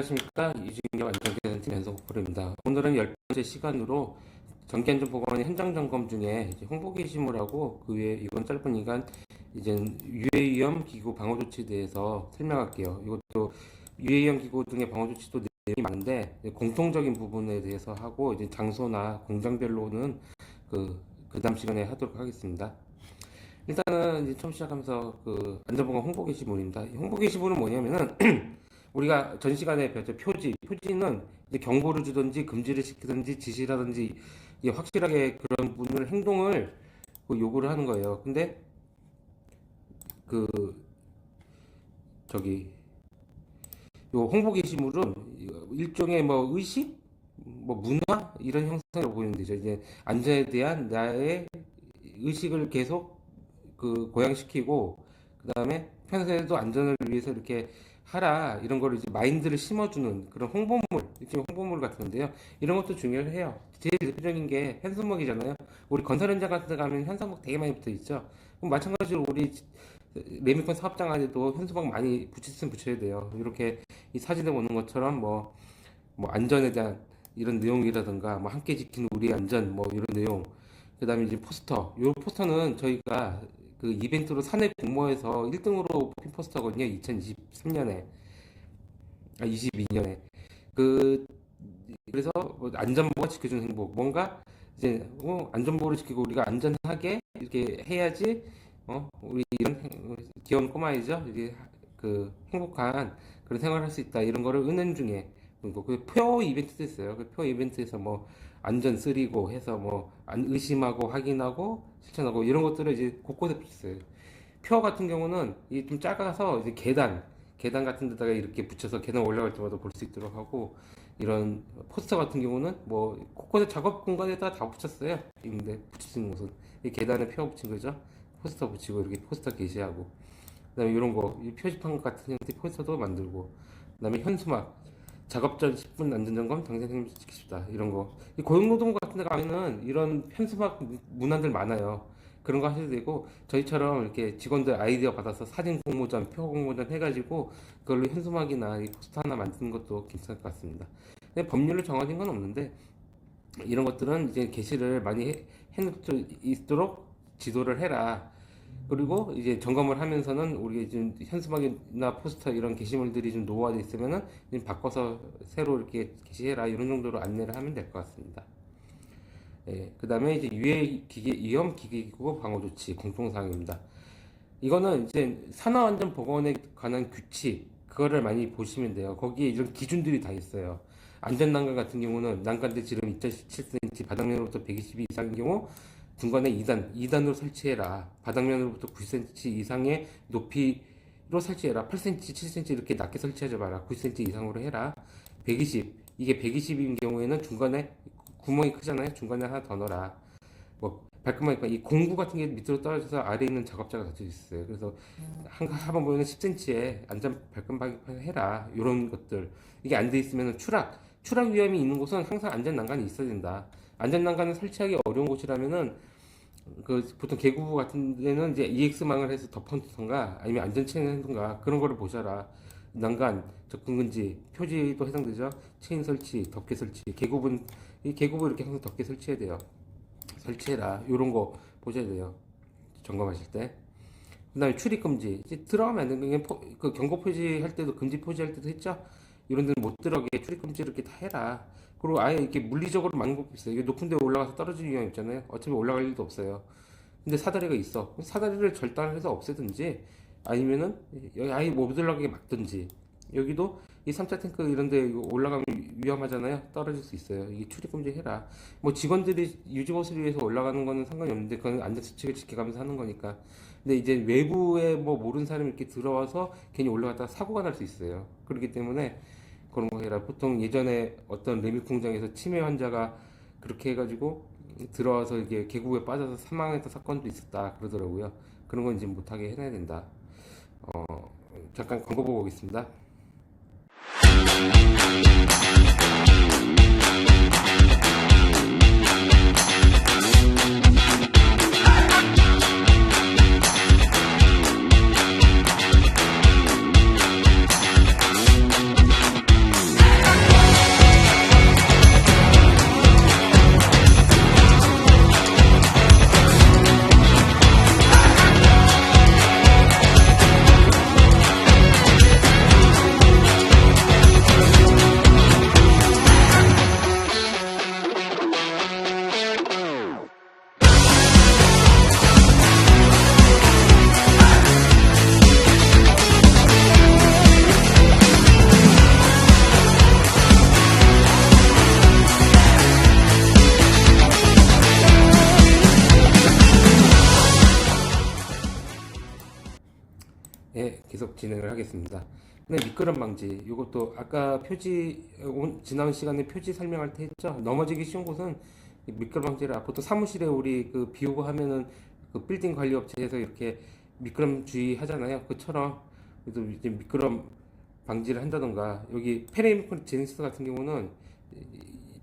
안녕하십니까. 이준경 안전개선팀 연속호입니다. 오늘은 10번째 시간으로 정기안전보건의 현장점검 중에 이제 홍보 게시물하고 그 외에 이건 짧은 기간 이제 유해위험 기구 방어 조치에 대해서 설명할게요. 이것도 유해위험 기구 등의 방어 조치도 내용이 많은데 공통적인 부분에 대해서 하고 이제 장소나 공장별로는 그 다음 시간에 하도록 하겠습니다. 일단은 이제 처음 시작하면서 그 안전보건 홍보 게시물입니다. 이 홍보 게시물은 뭐냐면은 우리가 전 시간에 배웠죠. 표지는 이제 경고를 주든지 금지를 시키든지 지시라든지 이게 확실하게 그런 분들 행동을 요구를 하는 거예요. 근데 그 저기 요 홍보 게시물은 일종의 뭐 의식, 뭐 문화 이런 형상으로 보이는 되죠. 이제 안전에 대한 나의 의식을 계속 고양시키고 그 다음에 평소에도 안전을 위해서 이렇게 하라 이런 거를 이제 마인드를 심어주는 그런 홍보물, 일종의 홍보물 같은 건데요. 이런 것도 중요해요. 제일 대표적인 게 현수막이잖아요. 우리 건설 현장 같은 데 가면 현수막 되게 많이 붙어 있죠. 그럼 마찬가지로 우리 레미콘 사업장 안에도 현수막 많이 붙였으면 붙여야 돼요. 이렇게 이 사진에 보는 것처럼 뭐 안전에 대한 이런 내용이라든가 뭐 함께 지키는 우리 안전 뭐 이런 내용. 그 다음에 이제 포스터. 이 포스터는 저희가 그 이벤트로 사내 공모에서 1등으로 뽑힌 포스터거든요. 2023년에 22년에 그래서 뭐 안전보가 지켜주는 행복 뭔가 이제 안전보를 지키고 우리가 안전하게 이렇게 해야지 우리 이런 귀여운 꼬마이죠. 이게 그 행복한 그런 생활을 할 수 있다 이런 거를 은연중에 그 표 이벤트도 있어요. 그 표 이벤트에서 뭐 안전 쓰리고 해서 뭐 의심하고 확인하고 실천하고 이런 것들을 이제 곳곳에 붙였어요. 표 같은 경우는 이게 좀 작아서 이제 계단 같은 데다가 이렇게 붙여서 계단 올라갈 때마다 볼 수 있도록 하고 이런 포스터 같은 경우는 뭐 곳곳에 작업 공간에다가 다 붙였어요. 근데 붙일 수 있는 곳은 이 계단에 표 붙인 거죠. 포스터 붙이고 이렇게 포스터 게시하고 그다음에 이런 거 이 표지판 같은 형태의 포스터도 만들고 그다음에 현수막 작업 전 10분 안전점검 당장 생명 지키십시다 이런 거 이 고용노동부 같은 데 가면은 이런 현수막 문안들 많아요. 그런 거 하셔도 되고 저희처럼 이렇게 직원들 아이디어 받아서 사진 공모전 표 공모전 해가지고 그걸로 현수막이나 포스터 하나 만드는 것도 괜찮을 것 같습니다. 근데 법률로 정해진 건 없는데 이런 것들은 이제 게시를 많이 해놓을 수 있도록 지도를 해라. 그리고 이제 점검을 하면서는 우리 지금 현수막이나 포스터 이런 게시물들이 좀 노후화돼 있으면은 좀 바꿔서 새로 이렇게 게시해라 이런 정도로 안내를 하면 될 것 같습니다. 예, 그 다음에 이제 위험 기기구 방어 조치 공통사항입니다. 이거는 이제 산업안전보건에 관한 규칙 그거를 많이 보시면 돼요. 거기에 이런 기준들이 다 있어요. 안전난간 같은 경우는 난간대 지름 2.7cm 바닥면으로부터 120 이상인 경우 중간에 2단으로 설치해라. 바닥면으로부터 9cm 이상의 높이로 설치해라. 8cm, 7cm 이렇게 낮게 설치하지 마라. 9cm 이상으로 해라. 120, 이게 120인 경우에는 중간에 구멍이 크잖아요. 중간에 하나 더 넣어라. 뭐 발끈하니까 이 공구 같은 게 밑으로 떨어져서 아래에 있는 작업자가 닫혀 있어요. 그래서 한번 보면 10cm에 안전 발끈 해라. 이런 것들 이게 안 돼 있으면 추락 위험이 있는 곳은 항상 안전 난간이 있어야 된다. 안전 난간을 설치하기 어려운 곳이라면은 보통 계구부 같은 데는 이제 EX망을 해서 덮어놓던가 아니면 안전체인을 하던가 그런 거를 보셔라. 난간, 접근금지, 표지도 해당되죠. 체인 설치, 덮개 설치, 계구부 이렇게 항상 덮개 설치해야 돼요. 설치해라. 요런 거 보셔야 돼요. 점검하실 때. 그 다음에 출입금지. 이제 들어가면 안 되는 게 그 경고 표지 할 때도 금지 표지 할 때도 했죠. 이런 데는 못 들어가게 출입금지 이렇게 다 해라. 그리고 아예 이렇게 물리적으로 막는 것도 있어요. 이게 높은 데 올라가서 떨어질 위험이 있잖아요. 어차피 올라갈 일도 없어요. 근데 사다리가 있어. 사다리를 절단해서 없애든지 아니면은 여기 아예 못 올라가게 막든지 여기도 이 3차 탱크 이런 데 올라가면 위험하잖아요. 떨어질 수 있어요. 이게 출입금지 해라. 뭐 직원들이 유지보수를 위해서 올라가는 거는 상관이 없는데 그건 안전수칙을 지켜가면서 하는 거니까. 근데 이제 외부에 뭐 모르는 사람이 이렇게 들어와서 괜히 올라갔다가 사고가 날 수 있어요. 그렇기 때문에 그런 거 해라. 보통 예전에 어떤 레미 공장에서 치매 환자가 그렇게 해가지고 들어와서 이게 계곡에 빠져서 사망했던 사건도 있었다 그러더라고요. 그런 건 이제 못하게 해놔야 된다. 잠깐 광고 보고 오겠습니다. 진행을 하겠습니다. 근데 미끄럼 방지, 이것도 아까 지난 시간에 표지 설명할 때 했죠. 넘어지기 쉬운 곳은 미끄럼 방지를 보통 사무실에 우리 그 비우고 하면은 그 빌딩 관리 업체에서 이렇게 미끄럼 주의하잖아요. 그처럼 그래도 이제 미끄럼 방지를 한다던가, 여기 페레미콘 제니스 같은 경우는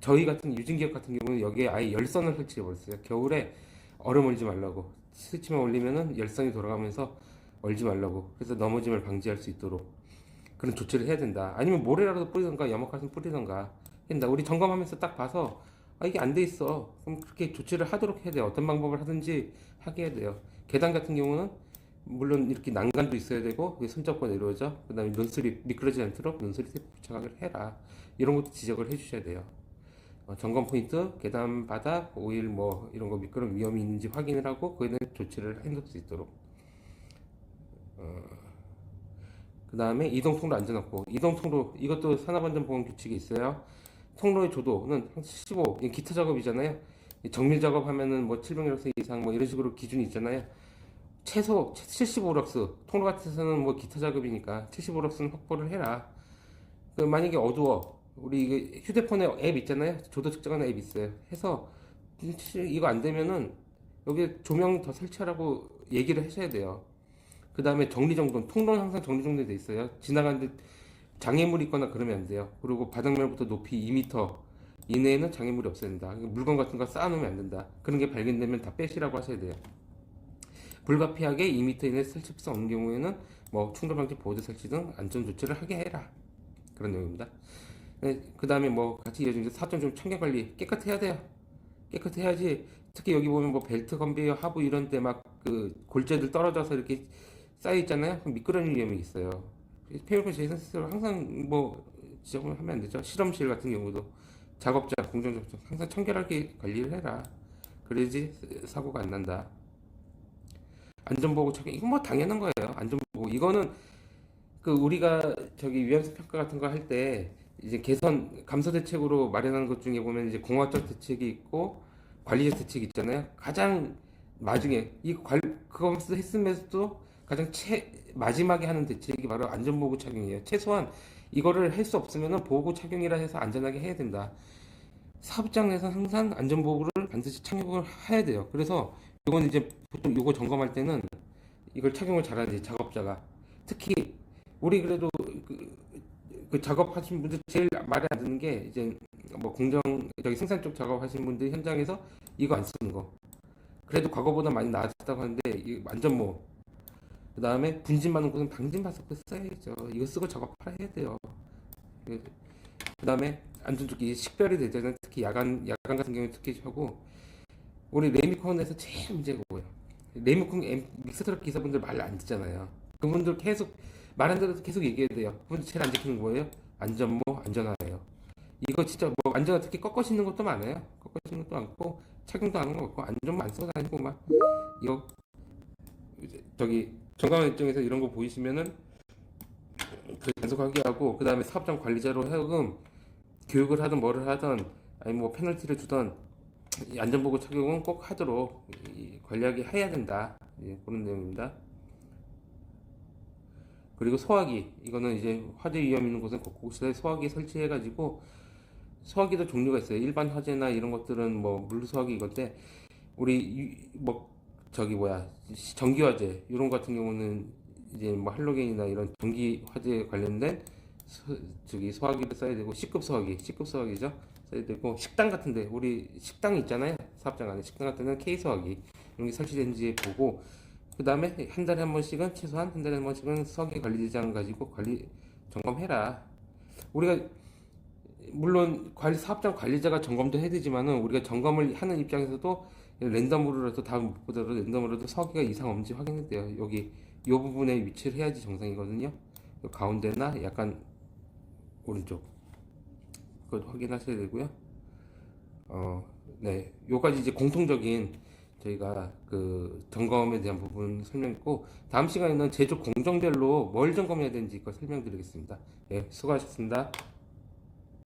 저희 같은 유진기업 같은 경우는 여기에 아예 열선을 설치해 버렸어요. 겨울에 얼음 얼지 말라고, 스치만 올리면은 열선이 돌아가면서 얼지 말라고, 그래서 넘어짐을 방지할 수 있도록 그런 조치를 해야 된다. 아니면 모래라도 뿌리던가 야목가슴 뿌리던가 된다. 우리 점검하면서 딱 봐서 이게 안 돼 있어, 그럼 그렇게 조치를 하도록 해야 돼요. 어떤 방법을 하든지 하게 해야 돼요. 계단 같은 경우는 물론 이렇게 난간도 있어야 되고 그게 손잡고 내려오죠. 그 다음에 논스리 미끄러지지 않도록 논스리 테이프 부착을 해라, 이런 것도 지적을 해주셔야 돼요. 점검 포인트, 계단 바닥, 오일 뭐 이런 거 미끄럼 위험이 있는지 확인을 하고 그에 대한 조치를 해놓을 수 있도록. 그 다음에 이동 통로 안전 확보. 이동 통로, 이것도 산업안전보건 규칙이 있어요. 통로의 조도는 한 75, 이게 기타 작업이잖아요. 정밀 작업하면은 뭐 700락스 이상 뭐 이런 식으로 기준이 있잖아요. 최소 75락스, 통로 같아서는 뭐 기타 작업이니까 75락스는 확보를 해라. 그 만약에 어두워, 우리 이거 휴대폰에 앱 있잖아요. 조도 측정하는 앱 있어요. 해서 이거 안 되면은 여기 조명 더 설치하라고 얘기를 하셔야 돼요. 그 다음에 정리정돈, 통로는 항상 정리정돈이 돼 있어요. 지나가는데 장애물이 있거나 그러면 안 돼요. 그리고 바닥면부터 높이 2m 이내에는 장애물이 없어야 된다. 물건 같은 거 쌓아놓으면 안 된다. 그런 게 발견되면 다 빼시라고 하셔야 돼요. 불가피하게 2m 이내 설치할 수 없는 경우에는 뭐 충돌방지 보호대 설치 등 안전 조치를 하게 해라, 그런 내용입니다. 그 다음에 뭐 같이 이어지는 사전 좀 청결관리 깨끗해야 돼요. 깨끗해야지. 특히 여기 보면 뭐 벨트 컨베이어 하부 이런 데 막 그 골재들 떨어져서 이렇게 쌓여 있잖아요. 그럼 미끄러질 위험이 있어요. 페이퍼 제이슨 스스로 항상 뭐 지적을 하면 안 되죠. 실험실 같은 경우도 작업장, 공정 작업장 항상 청결하게 관리를 해라. 그래야지 사고가 안 난다. 안전보고 착용, 이건 뭐 당연한 거예요. 안전보고 이거는 그 우리가 저기 위험성 평가 같은 거 할 때 이제 개선 감소 대책으로 마련하는 것 중에 보면 이제 공학적 대책이 있고 관리적 대책이 있잖아요. 가장 나중에 그거 했으면서도 가장 마지막에 하는 대책이 바로 안전보호 착용이에요. 최소한 이거를 할 수 없으면 보호 착용이라 해서 안전하게 해야 된다. 사업장에서 항상 안전보호를 반드시 착용을 해야 돼요. 그래서 이건 이제 보통 이거 점검할 때는 이걸 착용을 잘하지, 작업자가. 특히 우리 그래도 그 작업하신 분들 제일 말이 안 듣는 게 이제 뭐 저기 생산 쪽 작업하시는 분들 현장에서 이거 안 쓰는 거. 그래도 과거보다 많이 나아졌다고 하는데 이 완전 뭐, 그 다음에 분진 많은 곳은 방진 마스크 써야죠. 이거 쓰고 작업해야 돼요. 그 다음에 안전조끼 식별이 되잖아요. 특히 야간 같은 경우에 특히 하고. 우리 레미콘에서 제일 문제가 뭐예요? 레미콘 믹스트럭 기사분들 말 안 듣잖아요. 그분들 계속 말 안 들어도 계속 얘기해야 돼요. 그분들 제일 안 지키는 거예요? 안전모, 안전화예요. 이거 진짜 뭐 안전화 특히 꺾어 신는 것도 많아요. 꺾어 신는 것도 많고 착용도 안 하는 거 같고 안전모 안 쓰고 다니고 막 이거 저기 정강원 입장에서 이런 거 보이시면은 그 단속하게 하고, 그 다음에 사업장 관리자로 하여금 교육을 하든 뭐를 하든 아니 뭐 페널티를 주든 이 안전보고 착용은 꼭 하도록 관리하게 해야 된다. 예, 그런 내용입니다. 그리고 소화기, 이거는 이제 화재 위험 있는 곳은 곳곳에 소화기 설치해가지고, 소화기도 종류가 있어요. 일반 화재나 이런 것들은 뭐 물소화기 이건데, 우리 뭐 저기 뭐야 전기 화재 이런 거 같은 경우는 이제 뭐 할로겐이나 이런 전기 화재 관련된 저기 소화기를 써야 되고, C급 소화기죠. 써야 되고, 식당 같은데 우리 식당 있잖아요. 사업장 안에 식당 같은 데는 K 소화기 이런 게 설치된지 보고, 그 다음에 한 달에 한 번씩은 최소한 한 달에 한 번씩은 소화기 관리대장 가지고 관리 점검해라. 우리가 물론 사업장 관리자가 점검도 해야 되지만은 우리가 점검을 하는 입장에서도 랜덤으로라도 다음 무엇보다도 랜덤으로도 소화기가 이상 없는지 확인해야 돼요. 여기 이 부분에 위치를 해야지 정상이거든요. 요 가운데나 약간 오른쪽 그것 확인하셔야 되고요. 네, 요까지 이제 공통적인 저희가 그 점검에 대한 부분 설명했고, 다음 시간에는 제조 공정별로 뭘 점검해야 되는지 설명드리겠습니다. 네, 수고하셨습니다.